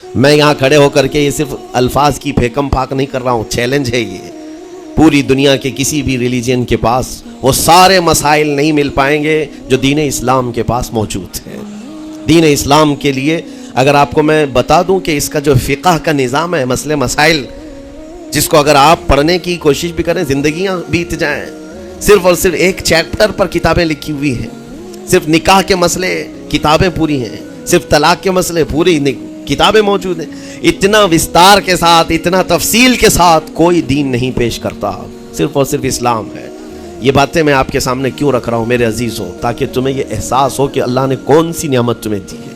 میں یہاں کھڑے ہو کر کے یہ صرف الفاظ کی پھیکم پھاک نہیں کر رہا ہوں، چیلنج ہے یہ۔ پوری دنیا کے کسی بھی ریلیجن کے پاس وہ سارے مسائل نہیں مل پائیں گے جو دین اسلام کے پاس موجود ہیں۔ دین اسلام کے لیے اگر آپ کو میں بتا دوں کہ اس کا جو فقہ کا نظام ہے، مسئلے مسائل، جس کو اگر آپ پڑھنے کی کوشش بھی کریں زندگیاں بیت جائیں، صرف اور صرف ایک چیپٹر پر کتابیں لکھی ہوئی ہیں۔ صرف نکاح کے مسئلے کتابیں پوری ہیں، صرف طلاق کے مسئلے پوری کتابیں موجود ہیں۔ اتنا وستار کے ساتھ، اتنا تفصیل کے ساتھ کوئی دین نہیں پیش کرتا، صرف اور صرف اسلام ہے۔ یہ باتیں میں آپ کے سامنے کیوں رکھ رہا ہوں میرے عزیزوں؟ تاکہ تمہیں یہ احساس ہو کہ اللہ نے کون سی نعمت تمہیں دی ہے۔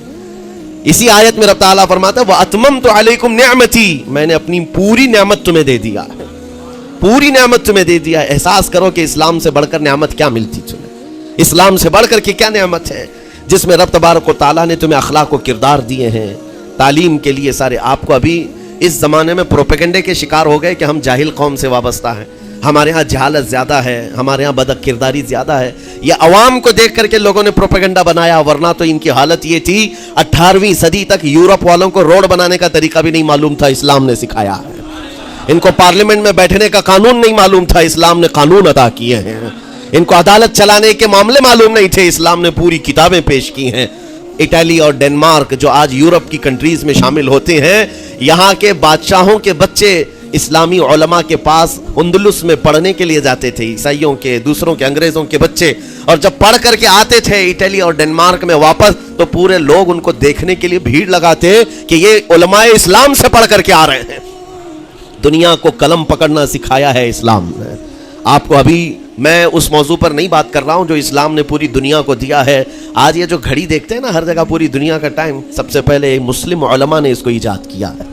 اسی آیت میں رب تعالیٰ فرماتا ہے وَأَتْمَمْتُ عَلَيْكُمْ نِعْمَتِي، میں نے اپنی پوری نعمت تمہیں دے دیا ہے، پوری نعمت تمہیں دے دیا ہے۔ احساس کرو کہ اسلام سے بڑھ کر نعمت کیا ملتی تمہیں، اسلام سے بڑھ کر کے کیا نعمت ہے، جس میں رب تبارک و تعالیٰ نے تمہیں اخلاق و کردار دیے ہیں، تعلیم کے لیے سارے۔ آپ کو ابھی اس زمانے میں پروپیگنڈے کے شکار ہو گئے کہ ہم جاہل قوم سے وابستہ ہیں، ہمارے ہاں جہالت زیادہ ہے، ہمارے ہاں بد کرداری زیادہ ہے۔ یہ عوام کو دیکھ کر کے لوگوں نے پروپیگنڈا بنایا، ورنہ تو ان کی حالت یہ تھی 18ویں صدی تک یورپ والوں کو روڈ بنانے کا طریقہ بھی نہیں معلوم تھا، اسلام نے سکھایا ہے۔ ان کو پارلیمنٹ میں بیٹھنے کا قانون نہیں معلوم تھا، اسلام نے قانون عطا کیے ہیں۔ ان کو عدالت چلانے کے معاملے معلوم نہیں تھے، اسلام نے پوری کتابیں پیش کی ہیں۔ اٹلی اور ڈنمارک جو آج یورپ کی کنٹریز میں شامل ہوتے ہیں، یہاں کے بادشاہوں کے بچے اسلامی علماء کے پاس اندلس میں پڑھنے کے لیے جاتے تھے، عیسائیوں کے، دوسروں کے، انگریزوں کے بچے، اور جب پڑھ کر کے آتے تھے اٹلی اور ڈنمارک میں واپس، تو پورے لوگ ان کو دیکھنے کے لیے بھیڑ لگاتے کہ یہ علماء اسلام سے پڑھ کر کے آ رہے ہیں۔ دنیا کو قلم پکڑنا سکھایا ہے اسلام نے۔ آپ کو ابھی میں اس موضوع پر نہیں بات کر رہا ہوں جو اسلام نے پوری دنیا کو دیا ہے۔ آج یہ جو گھڑی دیکھتے ہیں نا ہر جگہ پوری دنیا کا ٹائم، سب سے پہلے مسلم علماء نے اس کو ایجاد کیا ہے۔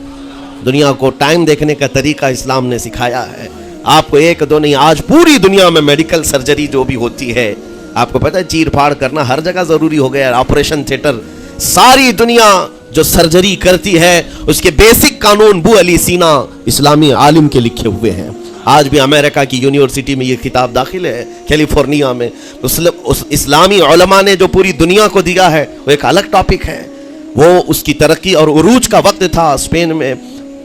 دنیا کو ٹائم دیکھنے کا طریقہ اسلام نے سکھایا ہے۔ آپ کو ایک دو نہیں، آج پوری دنیا میں میڈیکل سرجری جو بھی ہوتی ہے، آپ کو پتہ ہے چیر پھاڑ کرنا ہر جگہ ضروری ہو گیا ہے، آپریشن تھیٹر، ساری دنیا جو سرجری کرتی ہے اس کے بیسک قانون ابو علی سینا اسلامی عالم کے لکھے ہوئے ہیں۔ آج بھی امریکہ کی یونیورسٹی میں یہ کتاب داخل ہے، کیلیفورنیا میں۔ اسلامی علماء نے جو پوری دنیا کو دیا ہے وہ ایک الگ ٹاپک ہے، وہ اس کی ترقی اور عروج کا وقت تھا۔ اسپین میں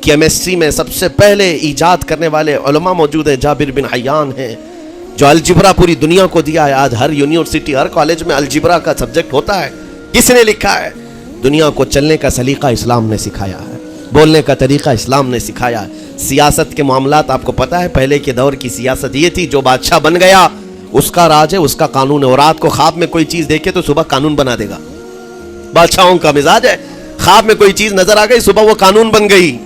کیمسٹری میں سب سے پہلے ایجاد کرنے والے علماء موجود ہیں، جابر بن حیان ہیں، جو الجبرا پوری دنیا کو دیا ہے۔ آج ہر یونیورسٹی، ہر کالج میں الجبرا کا سبجیکٹ ہوتا ہے۔ کس نے لکھا ہے؟ دنیا کو چلنے کا سلیقہ اسلام نے سکھایا ہے، بولنے کا طریقہ اسلام نے سکھایا ہے۔ سیاست کے معاملات آپ کو پتہ ہے، پہلے کے دور کی سیاست یہ تھی جو بادشاہ بن گیا اس کا راج ہے، اس کا قانون ہے۔ اور رات کو خواب میں کوئی چیز دیکھے تو صبح قانون بنا دے گا۔ بادشاہوں کا مزاج ہے، خواب میں کوئی چیز نظر آ گئی صبح وہ قانون بن گئی۔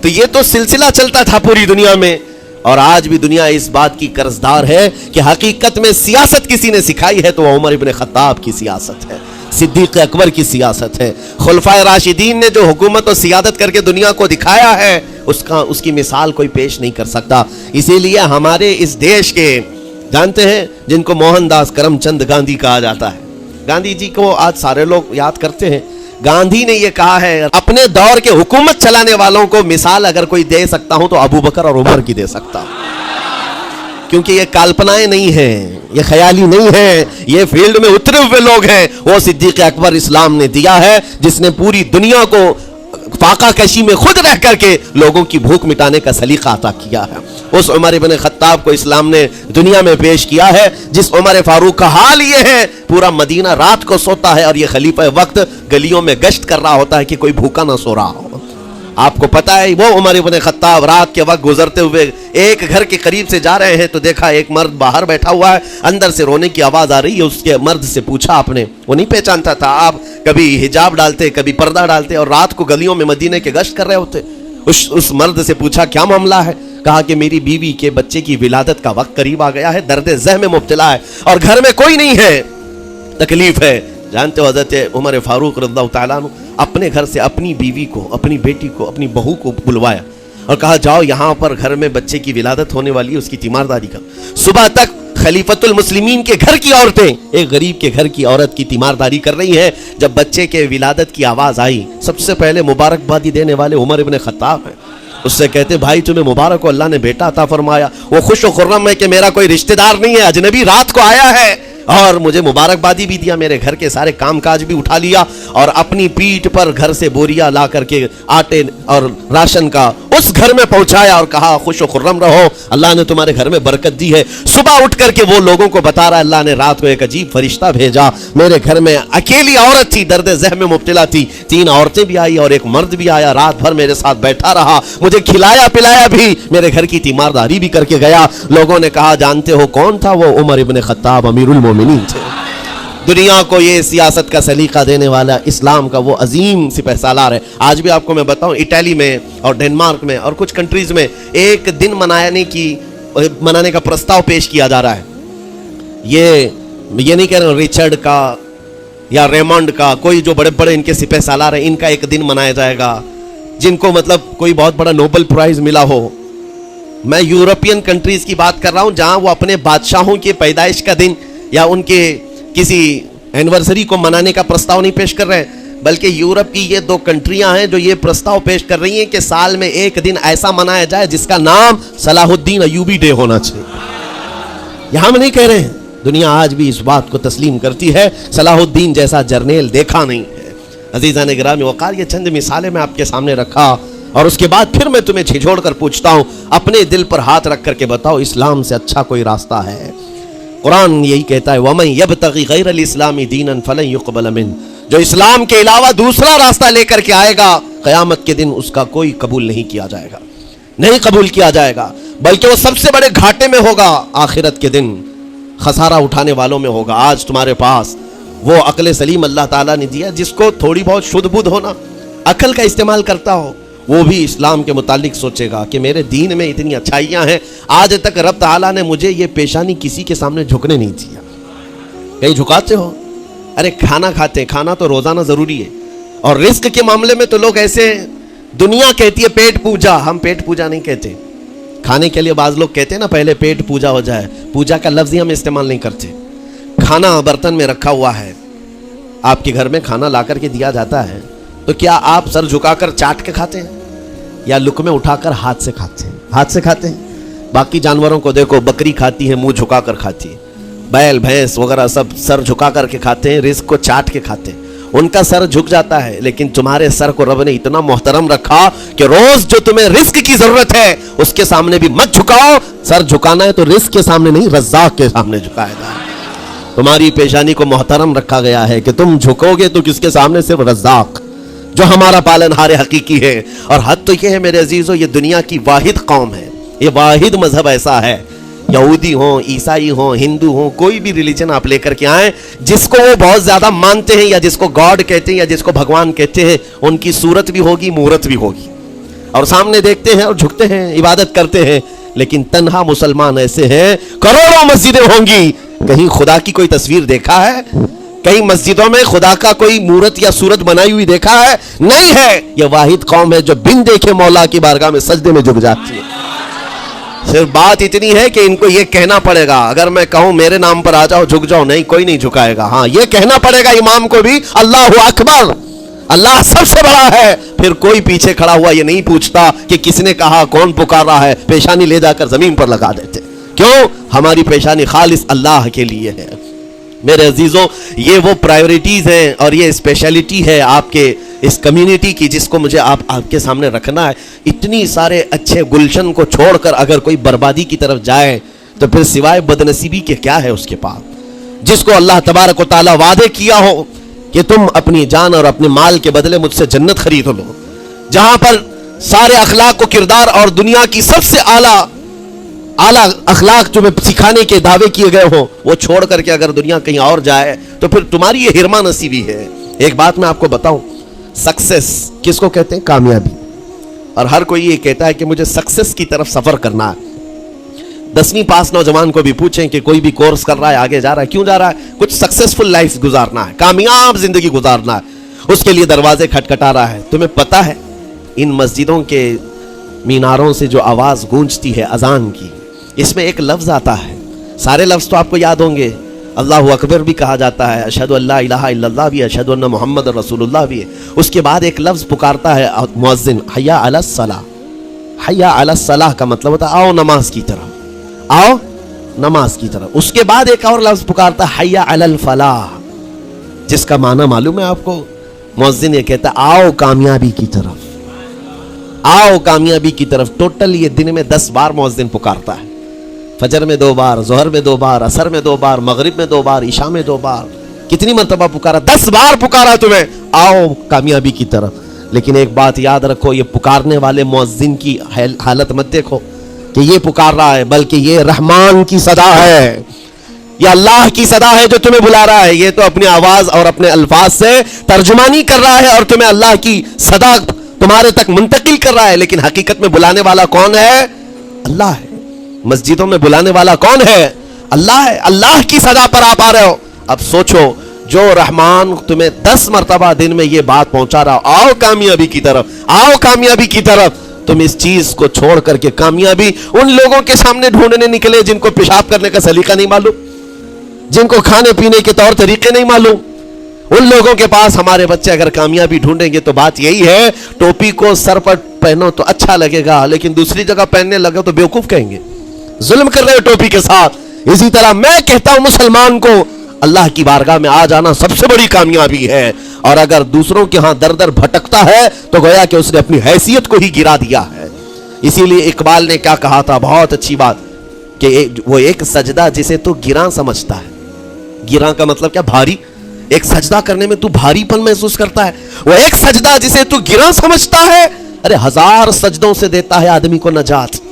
تو یہ تو سلسلہ چلتا تھا پوری دنیا میں، اور آج بھی دنیا اس بات کی قرضدار ہے کہ حقیقت میں سیاست کسی نے سکھائی ہے تو وہ عمر ابن خطاب کی سیاست ہے، صدیق اکبر کی سیاست ہے۔ خلفائے راشدین نے جو حکومت و سیادت کر کے دنیا کو دکھایا ہے اس کی مثال کوئی پیش نہیں کر سکتا۔ اسی لیے ہمارے اس دیش کے جانتے ہیں جن کو موہن داس کرم چند گاندھی کہا جاتا ہے، گاندھی جی کو آج سارے لوگ یاد کرتے ہیں۔ گاندھی نے یہ کہا ہے اپنے دور کے حکومت چلانے والوں کو مثال اگر کوئی دے سکتا ہوں تو ابو بکر اور عمر کی دے سکتا ہوں، کیونکہ یہ کالپنائیں نہیں ہیں، یہ خیالی نہیں ہے، یہ فیلڈ میں اترے ہوئے لوگ ہیں۔ وہ صدیق اکبر اسلام نے دیا ہے جس نے پوری دنیا کو فاقہ کشی میں خود رہ کر کے لوگوں کی بھوک مٹانے کا سلیقہ عطا کیا ہے۔ اس عمر ابن خطاب کو اسلام نے دنیا میں پیش کیا ہے، جس عمر فاروق کا حال یہ ہے پورا مدینہ رات کو سوتا ہے اور یہ خلیفہ وقت گلیوں میں گشت کر رہا ہوتا ہے کہ کوئی بھوکا نہ سو رہا ہو۔ آپ کو پتہ ہے وہ عمر ابن خطاب رات کے وقت گزرتے ہوئے ایک گھر کے قریب سے جا رہے ہیں تو دیکھا ایک مرد باہر بیٹھا ہوا ہے، اندر سے رونے کی آواز آ رہی ہے۔ اس کے مرد سے پوچھا آپ نے، وہ نہیں پہچانتا تھا، آپ کبھی حجاب ڈالتے کبھی پردہ ڈالتے اور رات کو گلیوں میں مدینے کے گشت کر رہے ہوتے۔ اس مرد سے پوچھا کیا معاملہ ہے؟ کہا کہ میری بیوی کے بچے کی ولادت کا وقت قریب آ گیا ہے، درد ذہ میں مبتلا ہے اور گھر میں کوئی نہیں ہے، تکلیف ہے۔ جانتے ہو حضرت عمر فاروق رضی اللہ تعالیٰ عنہ اپنے گھر سے اپنی بیوی کو، اپنی بیٹی کو، اپنی بہو کو بلوایا اور کہا جاؤ یہاں پر گھر میں بچے کی ولادت ہونے والی ہے، اس کی تیمارداری کا۔ صبح تک خلیفۃ المسلمین کے گھر کی عورتیں ایک غریب کے گھر کی عورت کی تیمارداری کر رہی ہیں۔ جب بچے کے ولادت کی آواز آئی سب سے پہلے مبارکبادی دینے والے عمر ابن خطاب ہیں۔ اس سے کہتے بھائی تمہیں مبارک ہو، اللہ نے بیٹا عطا فرمایا۔ وہ خوش و خرم ہے کہ میرا کوئی رشتہ دار نہیں ہے، اجنبی رات کو آیا ہے۔ اور مجھے مبارکبادی بھی دیا, میرے گھر کے سارے کام کاج بھی اٹھا لیا, اور اپنی پیٹھ پر گھر سے بوریا لا کر کے آٹے اور راشن کا اس گھر میں پہنچایا اور کہا خوش و خرم رہو, اللہ نے تمہارے گھر میں برکت دی ہے. صبح اٹھ کر کے وہ لوگوں کو بتا رہا ہے اللہ نے رات کو ایک عجیب فرشتہ بھیجا, میرے گھر میں اکیلی عورت تھی, درد ذہن میں مبتلا تھی, 3 عورتیں بھی آئی اور ایک مرد بھی آیا, رات بھر میرے ساتھ بیٹھا رہا, مجھے کھلایا پلایا بھی, میرے گھر کی تیمارداری بھی کر کے گیا. لوگوں نے کہا جانتے ہو کون تھا وہ؟ عمر ابن خطاب امیر المومنین تھے. دنیا کو یہ سیاست کا سلیقہ دینے والا اسلام کا وہ عظیم سپہ سالار ہے. آج بھی آپ کو میں بتاؤں اٹلی میں اور ڈنمارک میں اور کچھ کنٹریز میں ایک دن منانے کا پرستاؤ پیش کیا جا رہا ہے. یہ نہیں کہہ رہا ہوں ریچرڈ کا یا ریمنڈ کا, کوئی جو بڑے بڑے ان کے سپہ سالار ہیں ان کا ایک دن منایا جائے گا, جن کو مطلب کوئی بہت بڑا نوبل پرائز ملا ہو. میں یورپین کنٹریز کی بات کر رہا ہوں جہاں وہ اپنے بادشاہوں کی پیدائش کا دن یا ان کے کسی اینیورسری کو منانے کا پرستاؤ نہیں پیش کر رہے ہیں, بلکہ یورپ کی یہ 2 کنٹریاں ہیں جو یہ پرستاؤ پیش کر رہی ہیں کہ سال میں ایک دن ایسا منایا جائے جس کا نام صلاح الدین ایوبی ڈے ہونا چاہیے. یہ ہم نہیں کہہ رہے ہیں, دنیا آج بھی اس بات کو تسلیم کرتی ہے, صلاح الدین جیسا جرنیل دیکھا نہیں ہے. عزیزان گرامی وقار, یہ چند مثالیں میں آپ کے سامنے رکھا, اور اس کے بعد پھر میں تمہیں جھنجھوڑ کر پوچھتا ہوں, اپنے دل پر ہاتھ رکھ کر کے بتاؤ اسلام سے اچھا کوئی راستہ ہے؟ قرآن یہی کہتا ہے وَمَن يَبْتَغِ غَيْرَ الْإِسْلَامِ دِينًا فَلَن يُقْبَلَ مِنْهُ, جو اسلام کے علاوہ دوسرا راستہ لے کر کے آئے گا قیامت کے دن اس کا کوئی قبول نہیں کیا جائے گا, نہیں قبول کیا جائے گا, بلکہ وہ سب سے بڑے گھاٹے میں ہوگا, آخرت کے دن خسارہ اٹھانے والوں میں ہوگا. آج تمہارے پاس وہ عقل سلیم اللہ تعالیٰ نے دیا, جس کو تھوڑی بہت شدھ بدھ ہونا, عقل کا استعمال کرتا ہو, وہ بھی اسلام کے متعلق سوچے گا کہ میرے دین میں اتنی اچھائیاں ہیں, آج تک رب تعالیٰ نے مجھے یہ پیشانی کسی کے سامنے جھکنے نہیں دیا. کہیں جھکاتے ہو؟ ارے کھانا کھاتے ہیں, کھانا تو روزانہ ضروری ہے, اور رزق کے معاملے میں تو لوگ ایسے, دنیا کہتی ہے پیٹ پوجا, ہم پیٹ پوجا نہیں کہتے. کھانے کے لیے بعض لوگ کہتے ہیں نا پہلے پیٹ پوجا ہو جائے, پوجا کا لفظ ہی ہم استعمال نہیں کرتے. کھانا برتن میں رکھا ہوا ہے, آپ کے گھر میں کھانا لا کر کے دیا جاتا ہے, تو کیا آپ سر جھکا کر چاٹ کے کھاتے ہیں یا لقمے اٹھا کر ہاتھ سے کھاتے ہیں؟ ہاتھ سے کھاتے ہیں. باقی جانوروں کو دیکھو, بکری کھاتی ہے منہ جھکا کر کھاتی ہے, بیل بھینس وغیرہ سب سر جھکا کر کے کھاتے ہیں, رزق کو چاٹ کے کھاتے ہیں, ان کا سر جھک جاتا ہے. لیکن تمہارے سر کو رب نے اتنا محترم رکھا کہ روز جو تمہیں رزق کی ضرورت ہے اس کے سامنے بھی مت جھکاؤ. سر جھکانا ہے تو رزق کے سامنے نہیں, رزاق کے سامنے جھکایا جائے. تمہاری پیشانی کو محترم رکھا گیا ہے کہ تم جھکو گے تو کس کے سامنے؟ صرف رزاق جو ہمارا پالنہار حقیقی ہے. اور حد تو یہ ہے میرے عزیزو, یہ دنیا کی واحد قوم ہے, یہ واحد مذہب ایسا ہے, یہودی ہوں, عیسائی ہوں, ہندو ہوں, کوئی بھی ریلیجن آپ لے کر کے آئیں, جس کو وہ بہت زیادہ مانتے ہیں یا جس کو گاڈ کہتے ہیں یا جس کو بھگوان کہتے ہیں, ان کی صورت بھی ہوگی, مورت بھی ہوگی, اور سامنے دیکھتے ہیں اور جھکتے ہیں, عبادت کرتے ہیں. لیکن تنہا مسلمان ایسے ہیں, کروڑوں مسجدیں ہوں گی, کہیں خدا کی کوئی تصویر دیکھا ہے؟ کئی مسجدوں میں خدا کا کوئی مورت یا صورت بنائی ہوئی دیکھا ہے؟ نہیں ہے. یہ واحد قوم ہے جو بن دیکھے مولا کی بارگاہ میں سجدے میں جھک جاتی ہے. صرف بات اتنی ہے کہ ان کو یہ کہنا پڑے گا, اگر میں کہوں میرے نام پر آ جاؤ جھک جاؤ, نہیں, کوئی نہیں جھکائے گا. ہاں, یہ کہنا پڑے گا امام کو بھی اللہ اکبر, اللہ سب سے بڑا ہے. پھر کوئی پیچھے کھڑا ہوا یہ نہیں پوچھتا کہ کس نے کہا, کون پکار رہا ہے, پیشانی لے جا کر زمین پر لگا دیتے. کیوں؟ ہماری پیشانی خالص اللہ کے لیے ہے. میرے عزیزوں, یہ وہ پرائیورٹیز ہیں اور یہ اسپیشلٹی ہے آپ کے اس کمیونٹی کی, جس کو مجھے آپ کے سامنے رکھنا ہے. اتنی سارے اچھے گلشن کو چھوڑ کر اگر کوئی بربادی کی طرف جائے تو پھر سوائے بدنصیبی کے کیا ہے اس کے پاس؟ جس کو اللہ تبارک و تعالیٰ وعدے کیا ہو کہ تم اپنی جان اور اپنے مال کے بدلے مجھ سے جنت خرید لو, جہاں پر سارے اخلاق و کردار اور دنیا کی سب سے اعلیٰ اخلاق جو سکھانے کے دعوے کیے گئے ہوں, وہ چھوڑ کر کے اگر دنیا کہیں اور جائے تو پھر تمہاری یہ ہرما نصیبی ہے. ایک بات میں آپ کو بتاؤں, سکسیس کس کو کہتے ہیں؟ کامیابی. اور ہر کوئی یہ کہتا ہے کہ مجھے سکسیس کی طرف سفر کرنا ہے. 10ویں پاس نوجوان کو بھی پوچھیں کہ کوئی بھی کورس کر رہا ہے, آگے جا رہا ہے, کیوں جا رہا ہے؟ کچھ سکسیسفل لائف گزارنا ہے, کامیاب زندگی گزارنا ہے, اس کے لیے دروازے کھٹکھٹا رہا ہے. تمہیں پتہ ہے ان مسجدوں کے میناروں سے جو آواز گونجتی ہے اذان کی, اس میں ایک لفظ آتا ہے, سارے لفظ تو آپ کو یاد ہوں گے, اللہ اکبر بھی کہا جاتا ہے, اشہد ان لا الہ الا اللہ بھی, اشہد ان محمد رسول اللہ بھی ہے. اس کے بعد ایک لفظ پکارتا ہے مؤذن, حی علی الصلاۃ. حی علی الصلاۃ کا مطلب ہوتا ہے آؤ نماز کی طرف, آؤ نماز کی طرف. اس کے بعد ایک اور لفظ پکارتا ہے حی علی الفلاح, جس کا معنی معلوم ہے آپ کو؟ مؤذن یہ کہتا ہے آؤ کامیابی کی طرف, آؤ کامیابی کی طرف. ٹوٹل یہ دن میں 10 بار مؤذن پکارتا ہے. فجر میں 2 بار, ظہر میں 2 بار, عصر میں 2 بار, مغرب میں 2 بار, عشاء میں 2 بار. کتنی مرتبہ پکارا؟ 10 بار پکارا تمہیں, آؤ کامیابی کی طرف. لیکن ایک بات یاد رکھو, یہ پکارنے والے مؤذن کی حالت مت دیکھو کہ یہ پکار رہا ہے, بلکہ یہ رحمان کی صدا ہے, یہ اللہ کی صدا ہے جو تمہیں بلا رہا ہے. یہ تو اپنی آواز اور اپنے الفاظ سے ترجمانی کر رہا ہے اور تمہیں اللہ کی صدا تمہارے تک منتقل کر رہا ہے. لیکن حقیقت میں بلانے والا کون ہے؟ اللہ ہے. مسجدوں میں بلانے والا کون ہے؟ اللہ ہے. اللہ کی صدا پر آپ آ رہے ہو. اب سوچو, جو رحمان تمہیں 10 مرتبہ دن میں یہ بات پہنچا رہا, آؤ کامیابی کی طرف, آؤ کامیابی کی طرف, تم اس چیز کو چھوڑ کر کے کامیابی ان لوگوں کے سامنے ڈھونڈنے نکلے جن کو پیشاب کرنے کا سلیقہ نہیں معلوم, جن کو کھانے پینے کے طور طریقے نہیں معلوم. ان لوگوں کے پاس ہمارے بچے اگر کامیابی ڈھونڈیں گے تو بات یہی ہے, ٹوپی کو سر پر پہنو تو اچھا لگے گا, لیکن دوسری جگہ پہننے لگے تو بیوقوف کہیں گے, ظلم کر رہے ہو ٹوپی کے ساتھ. اسی طرح میں کہتا ہوں مسلمان کو اللہ کی بارگاہ میں آ جانا سب سے بڑی کامیابی ہے, اور اگر دوسروں کے ہاں در در بھٹکتا ہے تو گویا کہ اس نے اپنی حیثیت کو ہی گرا دیا ہے. اسی لیے اقبال نے کیا کہا تھا, بہت اچھی بات, کہ وہ ایک سجدہ جسے تو گراں سمجھتا ہے. گراں کا مطلب کیا؟ بھاری. ایک سجدہ کرنے میں تو بھاری پن محسوس کرتا ہے. وہ ایک سجدہ جسے تو گراں سمجھتا ہے, ارے 1000 سجدوں سے دیتا ہے آدمی کو نجات.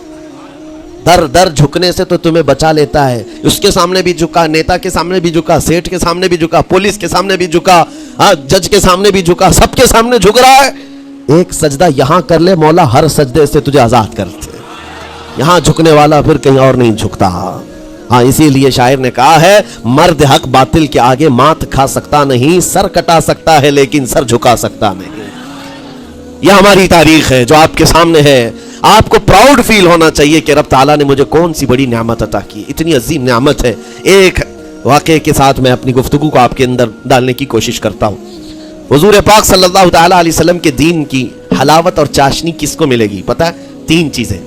در در جھکنے سے تو تمہیں بچا لیتا ہے. اس کے سامنے بھی جھکا, نیتا کے سامنے بھی جھکا, سیٹھ کے سامنے بھی جھکا, پولیس کے سامنے بھی جھکا, جج کے سامنے بھی جھکا, سب کے سامنے جھک رہا ہے. ایک سجدہ یہاں کر لے, مولا ہر سجدے سے تجھے آزاد کرتے. یہاں جھکنے والا پھر کہیں اور نہیں جھکتا. ہاں اسی لیے شاعر نے کہا ہے, مرد حق باطل کے آگے مات کھا سکتا نہیں, سر کٹا سکتا ہے لیکن سر جھکا سکتا نہیں. یہ ہماری تاریخ ہے جو آپ کے سامنے ہے. آپ کو پراؤڈ فیل ہونا چاہیے کہ رب تعالیٰ نے مجھے کون سی بڑی نعمت عطا کی, اتنی عظیم نعمت ہے. ایک واقعے کے ساتھ میں اپنی گفتگو کو آپ کے اندر ڈالنے کی کوشش کرتا ہوں. حضور پاک صلی اللہ تعالیٰ علیہ وسلم کے دین کی حلاوت اور چاشنی کس کو ملے گی پتہ ہے؟ 3 چیزیں.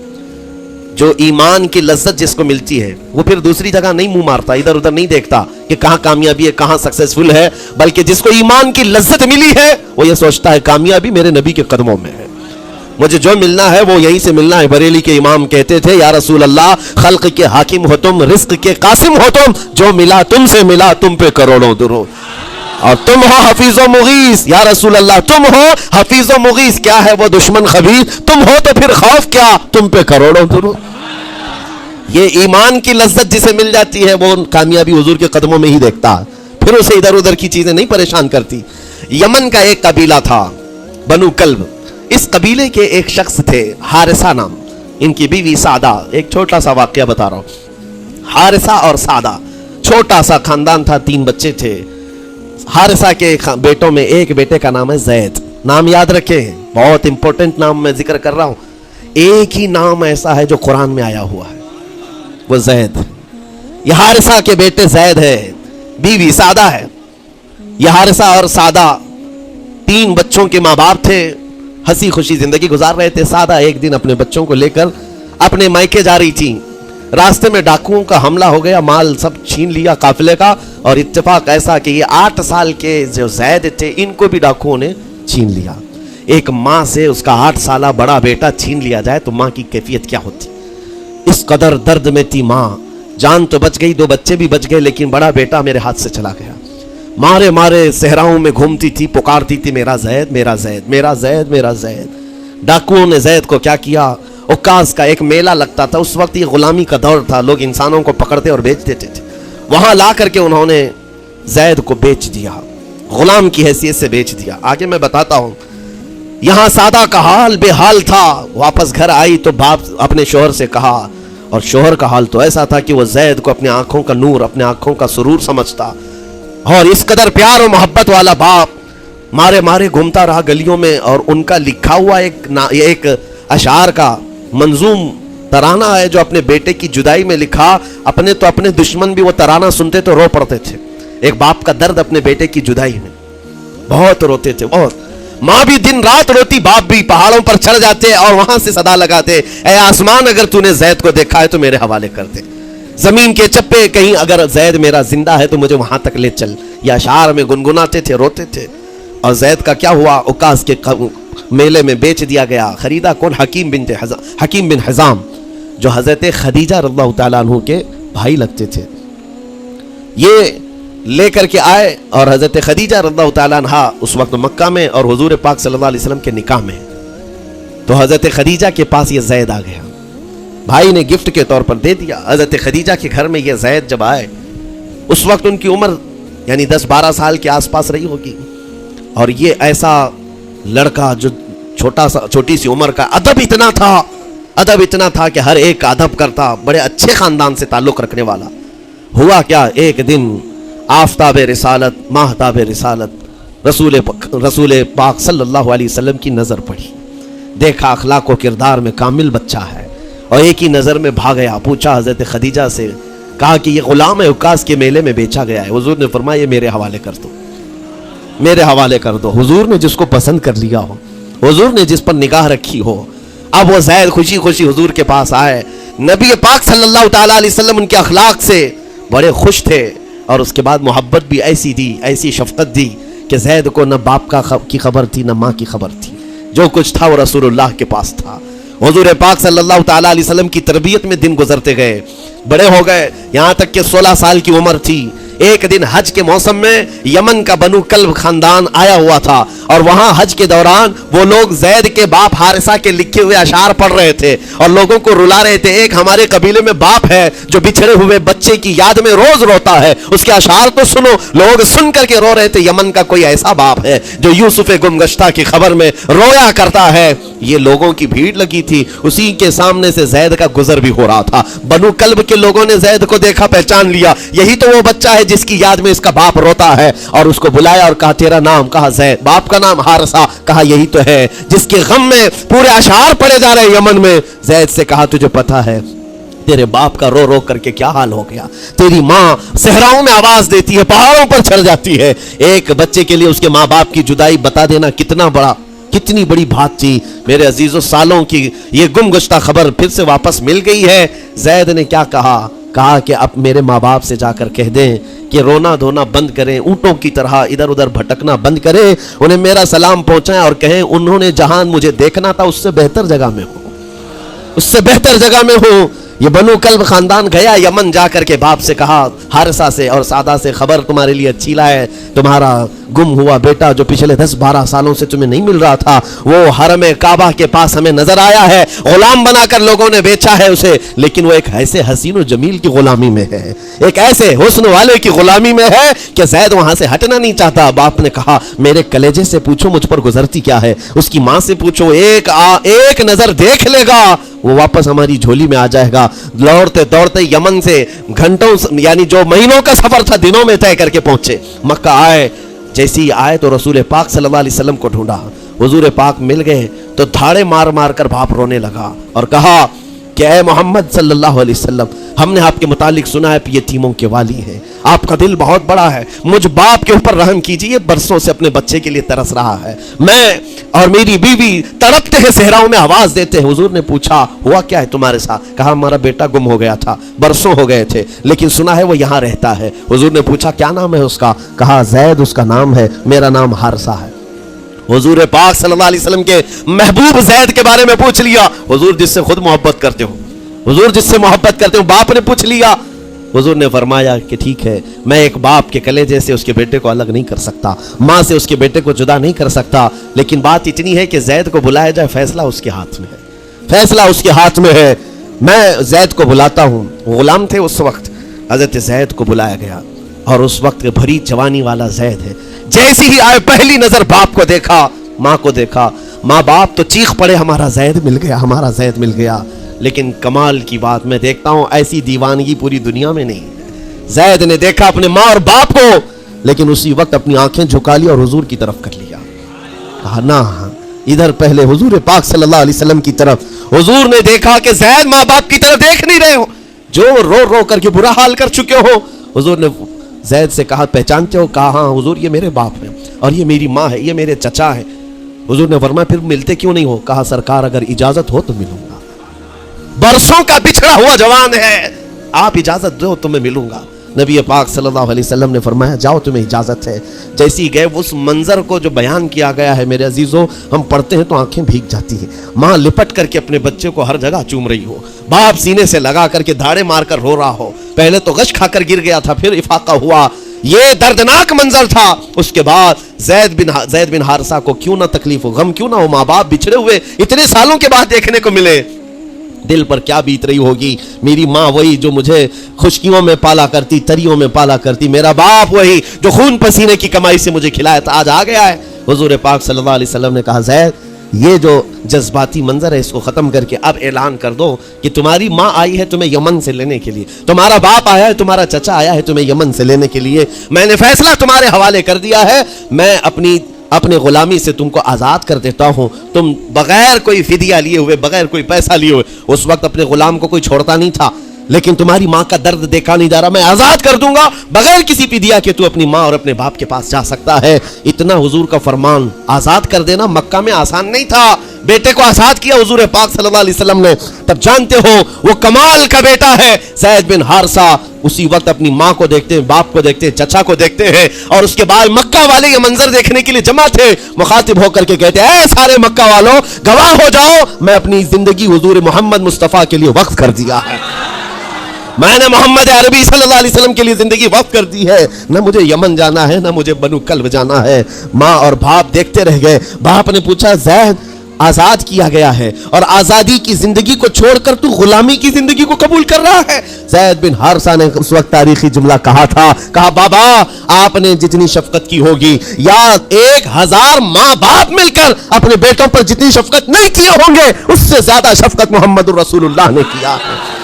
جو ایمان کی لذت جس کو ملتی ہے وہ پھر دوسری جگہ نہیں منہ مارتا, ادھر ادھر نہیں دیکھتا کہ کہاں کامیابی ہے, کہاں سکسیسفل ہے, بلکہ جس کو ایمان کی لذت ملی ہے وہ یہ سوچتا ہے کامیابی میرے نبی کے قدموں میں ہے, مجھے جو ملنا ہے وہ یہیں سے ملنا ہے. بریلی کے امام کہتے تھے, یا رسول اللہ خلق کے حاکم ہو تم, رزق کے قاسم ہو تم, جو ملا تم سے ملا تم پہ کروڑوں درود, اور تم ہو حفیظ و مغیث. یا رسول اللہ تم ہو حفیظ و مغیث, کیا ہے وہ دشمن خبیث, تم ہو تو پھر خوف کیا, تم پہ کروڑوں درود. یہ ایمان کی لذت جسے مل جاتی ہے وہ کامیابی حضور کے قدموں میں ہی دیکھتا, پھر اسے ادھر ادھر کی چیزیں نہیں پریشان کرتی. یمن کا ایک قبیلہ تھا بنو کلب. اس قبیلے کے ایک شخص تھے حارثہ نام, ان کی بیوی سعدہ. ایک چھوٹا سا واقعہ بتا رہا ہوں. حارثہ اور سعدہ چھوٹا سا خاندان تھا, 3 بچے تھے. حارثہ کے بیٹوں میں ایک بیٹے کا نام ہے زید. نام یاد رکھیں, بہت امپورٹنٹ نام میں ذکر کر رہا ہوں. ایک ہی نام ایسا ہے جو قرآن میں آیا ہوا ہے, وہ زید. یہ حارثہ کے بیٹے زید ہے, بیوی سعدہ ہے. یہ حارثہ اور سعدہ 3 بچوں کے ماں باپ تھے, ہنسی خوشی زندگی گزار رہے تھے. سعدہ ایک دن اپنے بچوں کو لے کر اپنے مائکے جا رہی تھی. راستے میں ڈاکوؤں کا حملہ ہو گیا, مال سب چھین لیا قافلے کا, اور اتفاق ایسا کہ یہ 8 سال کے جو زید تھے ان کو بھی ڈاکوؤں نے چھین لیا. ایک ماں سے اس کا 8 سالہ بڑا بیٹا چھین لیا جائے تو ماں کی کیفیت کیا ہوتی. اس قدر درد میں تھی ماں. جان تو بچ گئی, 2 بچے بھی بچ گئے, لیکن بڑا بیٹا میرے ہاتھ سے چلا گیا. مارے مارے صحراؤں میں گھومتی تھی, پکارتی تھی میرا زید میرا زید میرا زید میرا زید. ڈاکوؤں نے زید کو کیا کیا, عکاظ کا ایک میلہ لگتا تھا اس وقت, یہ غلامی کا دور تھا, لوگ انسانوں کو پکڑتے اور بیچ دیتے تھے. وہاں لا کر کے انہوں نے زید کو بیچ دیا, غلام کی حیثیت سے بیچ دیا. آگے میں بتاتا ہوں. یہاں سعدہ کا حال بے حال تھا. واپس گھر آئی تو باپ اپنے شوہر سے کہا, اور شوہر کا حال تو ایسا تھا کہ وہ زید کو اپنے آنکھوں کا نور, اپنے آنکھوں کا سرور سمجھتا. اور اس قدر پیار و محبت والا باپ مارے مارے گھومتا رہا گلیوں میں. اور ان کا لکھا ہوا ایک اشعار کا منظوم ترانہ ہے جو اپنے بیٹے کی جدائی میں لکھا. اپنے دشمن بھی وہ ترانہ سنتے تو رو پڑتے تھے. ایک باپ کا درد اپنے بیٹے کی جدائی میں, بہت روتے تھے, بہت. ماں بھی دن رات روتی, باپ بھی پہاڑوں پر چڑھ جاتے اور وہاں سے صدا لگاتے, اے آسمان اگر تو نے زید کو دیکھا ہے تو میرے حوالے کر دے. زمین کے چپے کہیں اگر زید میرا زندہ ہے تو مجھے وہاں تک لے چل. یہ اشعار میں گنگناتے تھے, روتے تھے. اور زید کا کیا ہوا؟ عکاظ کے میلے میں بیچ دیا گیا. خریدا کون؟ حکیم بن حزام, جو حضرت خدیجہ رضی اللہ تعالیٰ عنہ کے بھائی لگتے تھے. یہ لے کر کے آئے اور حضرت خدیجہ رضی اللہ تعالیٰ عنہ اس وقت مکہ میں اور حضور پاک صلی اللہ علیہ وسلم کے نکاح میں. تو حضرت خدیجہ کے پاس یہ زید آ گیا. بھائی نے گفٹ کے طور پر دے دیا. حضرت خدیجہ کے گھر میں یہ زید جب آئے, اس وقت ان کی عمر یعنی 10-12 سال کے آس پاس رہی ہوگی. اور یہ ایسا لڑکا جو چھوٹی سی عمر کا, ادب اتنا تھا کہ ہر ایک کا ادب کرتا, بڑے اچھے خاندان سے تعلق رکھنے والا. ہوا کیا, ایک دن آفتاب رسالت, ماہتاب رسالت رسول پاک صلی اللہ علیہ وسلم کی نظر پڑی. دیکھا اخلاق و کردار میں کامل بچہ ہے, اور ایک ہی نظر میں بھاگ گیا. پوچھا حضرت خدیجہ سے, کہا کہ یہ غلام ہے, عکاظ کے میلے میں بیچا گیا ہے. حضور نے فرمایا یہ میرے حوالے کر دو, میرے حوالے کر دو. حضور نے جس کو پسند کر لیا ہو, حضور نے جس پر نگاہ رکھی ہو. اب وہ زید خوشی خوشی حضور کے پاس آئے. نبی پاک صلی اللہ تعالیٰ علیہ وسلم ان کے اخلاق سے بڑے خوش تھے, اور اس کے بعد محبت بھی ایسی دی, ایسی شفقت دی کہ زید کو نہ باپ کی خبر تھی نہ ماں کی خبر تھی. جو کچھ تھا وہ رسول اللہ کے پاس تھا. حضور پاک صلی اللہ تعالیٰ علیہ وسلم کی تربیت میں دن گزرتے گئے, بڑے ہو گئے, یہاں تک کہ 16 سال کی عمر تھی. ایک دن حج کے موسم میں یمن کا بنو کلب خاندان آیا ہوا تھا, اور وہاں حج کے دوران وہ لوگ زید کے باپ حارثہ کے لکھے ہوئے اشعار پڑھ رہے تھے اور لوگوں کو رلا رہے تھے. ایک ہمارے قبیلے میں باپ ہے جو بچھڑے ہوئے بچے کی یاد میں روز روتا ہے, اس کے اشعار تو سنو. لوگ سن کر کے رو رہے تھے, یمن کا کوئی ایسا باپ ہے جو یوسف گم گشتہ کی خبر میں رویا کرتا ہے. یہ لوگوں کی بھیڑ لگی تھی, اسی کے سامنے سے زید کا گزر بھی ہو رہا تھا. بنو کلب کے لوگوں نے زید کو دیکھا, پہچان لیا, یہی تو وہ بچہ ہے جس کی یاد میں اس کا باپ روتا ہے. اور اس کو بلایا اور کہا تیرا نام؟ کہا زید. باپ کا نام حارثہ. کہا یہی تو ہے جس کے غم میں پورے اشعار پڑے جا رہے ہیں یمن میں. زید سے کہا تجھے پتا ہے تیرے باپ کا رو رو کر کے کیا حال ہو گیا؟ تیری ماں صحراؤں میں آواز دیتی ہے, پہاڑوں پر چڑھ جاتی ہے. ایک بچے کے لیے اس کے ماں باپ کی جدائی بتا دینا کتنی بڑی بات تھی. میرے عزیزوں, سالوں کی یہ گم گشتہ خبر پھر سے واپس مل گئی ہے. زید نے کیا کہا کہ اب میرے ماں باپ سے جا کر کہہ دیں کہ رونا دھونا بند کریں, اونٹوں کی طرح ادھر ادھر بھٹکنا بند کریں, انہیں میرا سلام پہنچائیں اور کہیں انہوں نے جہاں مجھے دیکھنا تھا اس سے بہتر جگہ میں ہوں, اس سے بہتر جگہ میں ہوں. یہ بنو کلب خاندان گیا یمن, جا کر کے باپ سے کہا, حارثہ سے اور سادہ سے, خبر تمہارے لیے اچھی لائے. تمہارا گم ہوا بیٹا جو پچھلے 10-12 سالوں سے تمہیں نہیں مل رہا تھا, وہ حرم کعبہ کے پاس ہمیں نظر آیا ہے. غلام بنا کر لوگوں نے بیچا ہے اسے, لیکن وہ ایک ایسے حسین و جمیل کی غلامی میں ہے, ایک ایسے حسن والے کی غلامی میں ہے کہ زید وہاں سے ہٹنا نہیں چاہتا. باپ نے کہا میرے کلیجے سے پوچھو مجھ پر گزرتی کیا ہے, اس کی ماں سے پوچھو, ایک نظر دیکھ لے گا وہ واپس ہماری جھولی میں آ جائے گا. دوڑتے دوڑتے یمن سے گھنٹوں یعنی جو مہینوں کا سفر تھا دنوں میں طے کر کے پہنچے. مکہ آئے, جیسی آئے تو رسول پاک صلی اللہ علیہ وسلم کو ڈھونڈا. حضور پاک مل گئے تو دھاڑے مار مار کر باپ رونے لگا اور کہا کہ اے محمد صلی اللہ علیہ وسلم, ہم نے آپ کے متعلق سنا ہے یتیموں کے والی ہیں, آپ کا دل بہت بڑا ہے, مجھ باپ کے اوپر رحم کیجیے, برسوں سے اپنے بچے کے لیے ترس رہا ہے. میں اور میری بیوی تڑپتے ہیں, صحراؤں میں آواز دیتے ہیں. حضور نے پوچھا ہوا کیا ہے تمہارے ساتھ؟ کہا ہمارا بیٹا گم ہو گیا تھا, برسوں ہو گئے تھے, لیکن سنا ہے وہ یہاں رہتا ہے. حضور نے پوچھا کیا نام ہے اس کا؟ کہا زید اس کا نام ہے, میرا نام حارثہ ہے. حضور پاک صلی اللہ علیہ وسلم کے محبوب زید کے بارے میں پوچھ لیا. حضور جس سے خود محبت کرتے ہو, حضور جس سے محبت کرتے ہو, باپ نے پوچھ لیا. حضور نے فرمایا کہ ٹھیک ہے, میں ایک باپ کے کلیجے سے اس کے بیٹے کو الگ نہیں کر سکتا, ماں سے اس کے بیٹے کو جدا نہیں کر سکتا, لیکن بات اتنی ہے کہ زید کو بلایا جائے, فیصلہ اس کے ہاتھ میں ہے, فیصلہ اس کے ہاتھ میں ہے. میں زید کو بلاتا ہوں. غلام تھے اس وقت, حضرت زید کو بلایا گیا اور اس وقت بھری جوانی والا زید ہے. جیسی ہی آئے پہلی نظر باپ کو دیکھا, ماں کو دیکھا, ماں باپ تو چیخ پڑے ہمارا زید مل گیا, ہمارا زید مل گیا. لیکن کمال کی بات میں دیکھتا ہوں ایسی دیوانگی پوری دنیا میں نہیں. زید نے دیکھا اپنے ماں اور باپ کو, لیکن اسی وقت اپنی آنکھیں جھکا لی اور حضور کی طرف کر لیا. کہا نہ, ادھر پہلے حضور پاک صلی اللہ علیہ وسلم کی طرف. حضور نے دیکھا کہ زید ماں باپ کی طرف دیکھ نہیں رہے ہو, جو رو رو کر کے برا حال کر چکے ہو. حضور نے زید سے کہا پہچانتے ہو؟ کہا ہاں حضور یہ میرے باپ ہیں اور یہ میری ماں ہے, یہ میرے چچا ہے. حضور نے فرمایا پھر ملتے کیوں نہیں ہو؟ کہا سرکار اگر اجازت ہو تو ملوں گا, برسوں کا بچھڑا ہوا جوان ہے, آپ اجازت دو تو میں ملوں گا۔ نبی پاک صلی اللہ علیہ وسلم نے فرمایا جاؤ تمہیں اجازت ہے۔ جیسے ہی گئے اس منظر کو جو بیان کیا گیا ہے میرے عزیزوں، ہم پڑھتے ہیں تو آنکھیں بھیگ جاتی ہیں۔ ماں لپٹ کر کے اپنے بچے کو ہر جگہ چوم رہی ہو، باپ سینے سے لگا کر کے دھاڑے مار کر رو رہا ہو، پہلے تو غش کھا کر گر گیا تھا، پھر افاقہ ہوا، یہ دردناک منظر تھا۔ اس کے بعد زید بن حارثہ کو کیوں نہ تکلیف ہو، غم کیوں نہ ہو، ماں باپ بچھڑے ہوئے اتنے سالوں کے بعد دیکھنے کو ملے، دل پر کیا بیت رہی ہوگی۔ میری ماں وہی جو مجھے خشکیوں میں پالا کرتی، تریوں میں پالا کرتی، میرا باپ وہی جو خون پسینے کی کمائی سے مجھے کھلایا تھا، آج آ گیا ہے۔ حضور پاک صلی اللہ علیہ وسلم نے کہا زید یہ جو جذباتی منظر ہے اس کو ختم کر کے اب اعلان کر دو کہ تمہاری ماں آئی ہے تمہیں یمن سے لینے کے لیے، تمہارا باپ آیا ہے، تمہارا چچا آیا ہے تمہیں یمن سے لینے کے لیے، میں نے فیصلہ تمہارے حوالے کر دیا ہے، میں اپنے غلامی سے تم کو آزاد کر دیتا ہوں، تم بغیر کوئی فدیہ لیے ہوئے، بغیر کوئی پیسہ لیے ہوئے، اس وقت اپنے غلام کو کوئی چھوڑتا نہیں تھا، لیکن تمہاری ماں کا درد دیکھا نہیں جا رہا، میں آزاد کر دوں گا بغیر کسی فدیہ کے، تو اپنی ماں اور اپنے باپ کے پاس جا سکتا ہے۔ اتنا حضور کا فرمان، آزاد کر دینا مکہ میں آسان نہیں تھا، بیٹے کو آزاد کیا حضور پاک صلی اللہ علیہ وسلم نے، تب جانتے ہو وہ کمال کا بیٹا ہے زید بن حارثہ، اسی وقت اپنی ماں کو دیکھتے ہیں، باپ کو دیکھتے ہیں، چچا کو دیکھتے ہیں، اور اس کے بعد مکہ والے یہ منظر دیکھنے کے لیے جمع تھے، مخاطب ہو کر کے کہتے ہیں اے سارے مکہ والوں گواہ ہو جاؤ، میں اپنی زندگی حضور محمد مصطفیٰ کے لیے وقف کر دیا ہے، میں نے محمد عربی صلی اللہ علیہ وسلم کے لیے زندگی وقف کر دی ہے، نہ مجھے یمن جانا ہے، نہ مجھے بنو کلب جانا ہے۔ ماں اور باپ دیکھتے رہ گئے، باپ نے پوچھا زید آزاد کیا گیا ہے اور آزادی کی زندگی کو چھوڑ کر تو غلامی کی زندگی کو قبول کر رہا ہے؟ زید بن حارثہ نے اس وقت تاریخی جملہ کہا تھا، کہا بابا آپ نے جتنی شفقت کی ہوگی یا 1000 ماں باپ مل کر اپنے بیٹوں پر جتنی شفقت نہیں کیے ہوں گے اس سے زیادہ شفقت محمد الرسول اللہ نے کیا ہے۔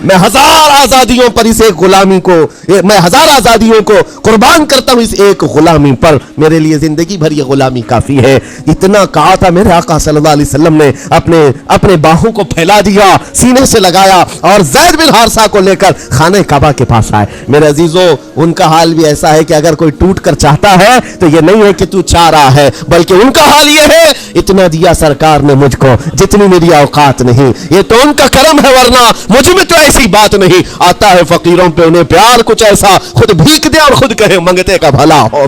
میں 1000 آزادیوں پر اس ایک غلامی کو، میں 1000 آزادیوں کو قربان کرتا ہوں اس ایک غلامی پر، میرے لیے زندگی بھر یہ غلامی کافی ہے۔ اتنا کہا تھا میرے آقا صلی اللہ علیہ وسلم نے اپنے باہوں کو پھیلا دیا، سینے سے لگایا اور زید بن حارثہ کو لے کر خانہ کعبہ کے پاس آئے۔ میرے عزیزوں ان کا حال بھی ایسا ہے کہ اگر کوئی ٹوٹ کر چاہتا ہے تو یہ نہیں ہے کہ تو چاہ رہا ہے، بلکہ ان کا حال یہ ہے اتنا دیا سرکار نے مجھ کو جتنی میری اوقات نہیں، یہ تو ان کا کرم ہے، ورنہ مجھ میں تو ایسی بات نہیں، آتا ہے فقیروں پہ انہیں پیار کچھ ایسا، خود بھیک دے اور خود کہے منگتے کا بھلا ہو۔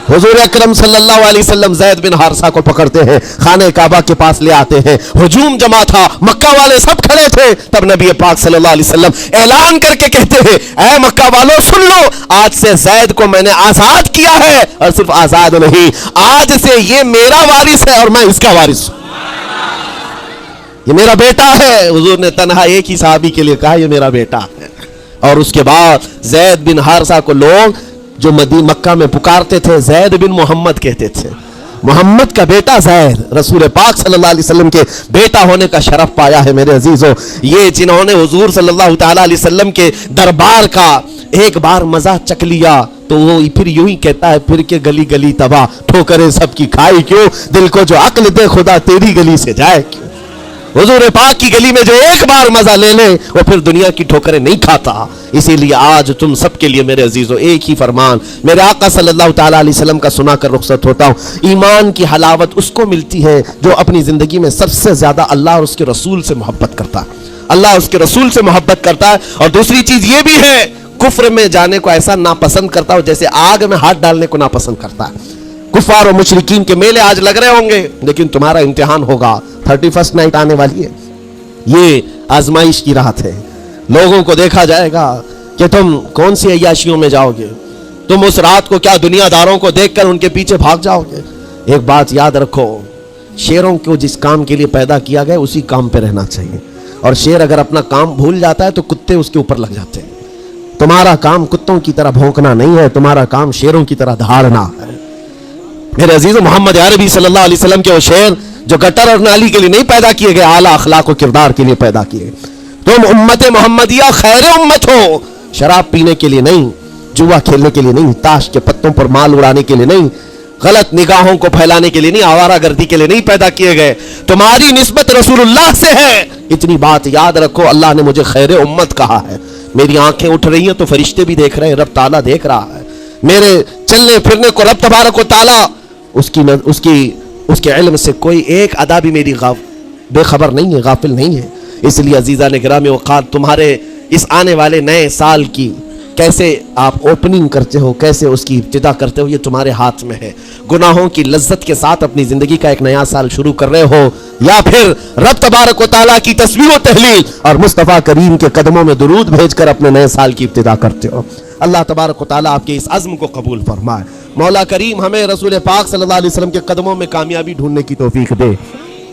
حضور اکرم صلی اللہ علیہ وسلم زید بن حارثہ کو پکڑتے ہیں، خانہ کعبہ کے پاس لے آتے ہیں، ہجوم جمع تھا، مکہ والے سب کھڑے تھے، تب نبی پاک صلی اللہ علیہ وسلم اعلان کر کے کہتے ہیں اے مکہ والوں سن لو، آج سے زید کو میں نے آزاد کیا ہے، اور صرف آزاد نہیں، آج سے یہ میرا وارث ہے اور میں اس کا وارث ہوں، یہ میرا بیٹا ہے۔ حضور نے تنہا ایک ہی صحابی کے لیے کہا یہ میرا بیٹا ہے، اور اس کے بعد زید بن حارثہ کو لوگ جو مکہ میں پکارتے تھے زید بن محمد کہتے تھے، محمد کا بیٹا زید، رسول پاک صلی اللہ علیہ وسلم کے بیٹا ہونے کا شرف پایا ہے۔ میرے عزیزوں یہ جنہوں نے حضور صلی اللہ تعالی علیہ وسلم کے دربار کا ایک بار مزہ چک لیا تو وہ پھر یوں ہی کہتا ہے پھر کے گلی گلی تباہ، ٹھوکریں سب کی کھائی کیوں، دل کو جو عقل دے خدا تیری گلی سے جائے کیوں۔ حضور پاک کی گلی میں جو ایک بار مزہ لے لے وہ پھر دنیا کی ٹھوکریں نہیں کھاتا۔ اسی لیے آج تم سب کے لیے میرے عزیزوں ایک ہی فرمان میرے آقا صلی اللہ تعالیٰ علیہ وسلم کا سنا کر رخصت ہوتا ہوں، ایمان کی حلاوت اس کو ملتی ہے جو اپنی زندگی میں سب سے زیادہ اللہ اور اس کے رسول سے محبت کرتا ہے، اللہ اس کے رسول سے محبت کرتا ہے، اور دوسری چیز یہ بھی ہے کفر میں جانے کو ایسا ناپسند کرتا ہو جیسے آگ میں ہاتھ ڈالنے کو ناپسند کرتا ہے۔ کفار و مشرکین کے میلے آج لگ رہے ہوں گے لیکن تمہارا امتحان ہوگا، 31 نائٹ آنے والی ہے، یہ آزمائش کی رات ہے، لوگوں کو دیکھا جائے گا کہ تم کون سی عیاشیوں میں جاؤ گے، تم اس رات کو کیا دنیا داروں کو دیکھ کر ان کے پیچھے بھاگ جاؤ گے۔ ایک بات یاد رکھو، شیروں کو جس کام کے لیے پیدا کیا گیا اسی کام پہ رہنا چاہیے، اور شیر اگر اپنا کام بھول جاتا ہے تو کتے اس کے اوپر لگ جاتے ہیں۔ تمہارا کام کتوں کی طرح بھونکنا نہیں ہے، تمہارا کام شیروں کی طرح دھاڑنا ہے۔ میرے عزیز محمد عربی صلی اللہ علیہ وسلم کے وہ شیر جو گٹر اور نالی کے لیے نہیں پیدا کیے گئے، اعلیٰ اخلاق و کردار کے لیے پیدا کیے۔ تم امت محمدیہ خیر امت ہو، شراب پینے کے لیے نہیں، جوا کھیلنے کے لیے نہیں، تاش کے پتوں پر مال اڑانے کے لیے نہیں، غلط نگاہوں کو پھیلانے کے لیے نہیں، آوارہ گردی کے لیے نہیں پیدا کیے گئے، تمہاری نسبت رسول اللہ سے ہے۔ اتنی بات یاد رکھو، اللہ نے مجھے خیر امت کہا ہے، میری آنکھیں اٹھ رہی ہیں تو فرشتے بھی دیکھ رہے ہیں، رب تعالیٰ دیکھ رہا ہے، میرے چلنے پھرنے کو رب تبارک و تعالیٰ اس کے علم سے کوئی ایک ادا بھی میری بے خبر نہیں ہے، غافل نہیں ہے۔ اس لیے عزیزان گرامی اوقات تمہارے اس آنے والے نئے سال کی کیسے آپ اوپننگ کرتے ہو، کیسے اس کی ابتدا کرتے ہو، یہ تمہارے ہاتھ میں ہے۔ گناہوں کی لذت کے ساتھ اپنی زندگی کا ایک نیا سال شروع کر رہے ہو، یا پھر رب تبارک و تعالیٰ کی تسبیح و تہلیل اور مصطفیٰ کریم کے قدموں میں درود بھیج کر اپنے نئے سال کی ابتدا کرتے ہو۔ اللہ تبارک و تعالیٰ آپ کے اس عزم کو قبول فرمائے۔ مولا کریم ہمیں رسول پاک صلی اللہ علیہ وسلم کے قدموں میں کامیابی ڈھونڈنے کی توفیق دے۔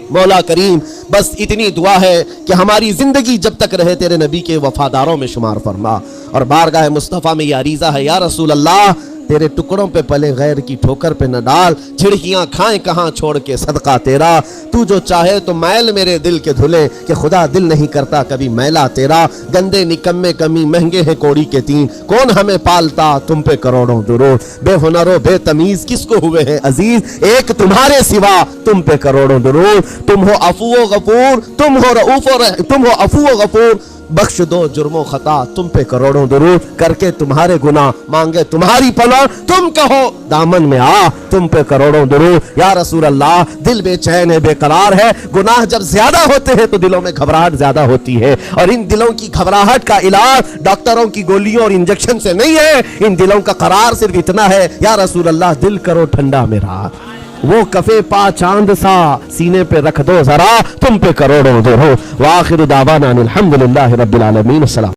مولا کریم بس اتنی دعا ہے کہ ہماری زندگی جب تک رہے تیرے نبی کے وفاداروں میں شمار فرما، اور بارگاہ مصطفیٰ میں یہ عریضہ ہے یا رسول اللہ تیرے ٹکڑوں پہ پلے غیر کی ٹھوکر پہ نہ ڈال، جھڑکیاں کھائیں کہاں چھوڑ کے صدقہ تیرا، تو جو چاہے تو میل میرے دل کے دھلے، کہ خدا دل نہیں کرتا کبھی میلا تیرا، گندے نکمے کمی مہنگے ہیں کوڑی کے تین، کون ہمیں پالتا تم پہ کروڑوں درود، بے ہنر و بے تمیز کس کو ہوئے ہیں عزیز، ایک تمہارے سوا تم پہ کروڑوں درود، تم ہو عفو و غفور، تم ہو عفو و غفور، بخش دو جرم و خطا تم پہ کروڑوں درود، کر کے تمہارے گناہ مانگے تمہاری پناہ، تم کہو دامن میں آ تم پہ کروڑوں درود۔ یا رسول اللہ دل بے چین ہے، بے قرار ہے، گناہ جب زیادہ ہوتے ہیں تو دلوں میں گھبراہٹ زیادہ ہوتی ہے، اور ان دلوں کی گھبراہٹ کا علاج ڈاکٹروں کی گولیوں اور انجیکشن سے نہیں ہے، ان دلوں کا قرار صرف اتنا ہے یا رسول اللہ دل کرو ٹھنڈا میرا، وہ کفے پا چاند سا سینے پہ رکھ دو ذرا تم پہ کروڑوں درود۔ وآخر دعوانا الحمدللہ رب العالمین۔ السلام۔